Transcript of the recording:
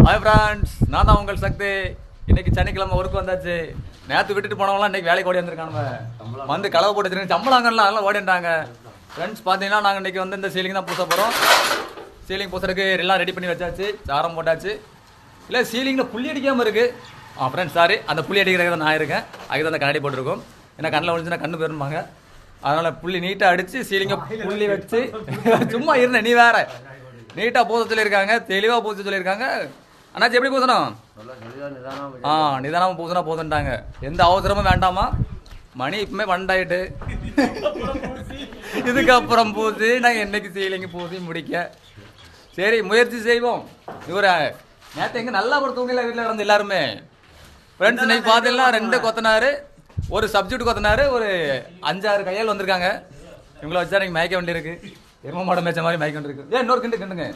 Hi friends, நான் தான் உங்கள் சக்தி. இன்னைக்கு சனிக்கிழமை ஒர்க் வந்தாச்சு. நேற்று விட்டுட்டு போனவங்களாம் இன்னைக்கு வேலைக்கு ஓடி வந்திருக்கானுங்க. வந்து களவு போட்டு வச்சிருக்காங்க, சம்பளாங்கலாம் எல்லாம் ஓடிட்டாங்க. ஃப்ரெண்ட்ஸ் பார்த்தீங்கன்னா நாங்கள் இன்னைக்கு வந்து இந்த சீலிங் தான் பூச போகிறோம். சீலிங் பூசுறதுக்கு எல்லாம் ரெடி பண்ணி வச்சாச்சு, சாரம் போட்டாச்சு. இல்லை சீலிங்கில் புள்ளி அடிக்காமல் இருக்குது. ஃப்ரெண்ட்ஸ் சாரி, அந்த புள்ளி அடிக்கிறது தான் நான் இருக்கேன். அதுக்கு தான் அந்த கண்ணாடி போட்டிருக்கோம். ஏன்னா கண்ணில் விழுந்துச்சுன்னா கண்ணு போயிருப்பாங்க. அதனால் புள்ளி நீட்டாக அடித்து சீலிங்கை புள்ளி வச்சு சும்மா இருந்தேன். நீ வேற நீட்டாக பூச சொல்லியிருக்காங்க, தெளிவாக பூச சொல்லியிருக்காங்க. அண்ணாச்சி எப்படி பூசணும்? நிதானமாக பூசினா போதுன்ட்டாங்க. எந்த அவசரமும் வேண்டாமா. மணி இப்பவுமே 12 இதுக்கப்புறம் பூசி நாங்கள் என்னைக்கு சீலிங்க பூசி முடிக்க. சரி முயற்சி செய்வோம். இவரை நேற்று எங்கே நல்லா ஒரு தூங்கல வீட்டில் இருந்து எல்லாருமே. ஃப்ரெண்ட்ஸ் இன்னைக்கு பார்த்தீங்கன்னா 2 கொத்தனார், ஒரு சப்ஜெக்ட் கொத்தனார், ஒரு 5-6 கையால் வந்திருக்காங்க. இவங்கள வச்சா நீங்கள் மயக்க வேண்டியிருக்கு. எரும மாடம் மேய்ச்ச மாதிரி மயக்க வேண்டியிருக்கு. இன்னொரு கிண்டுங்க.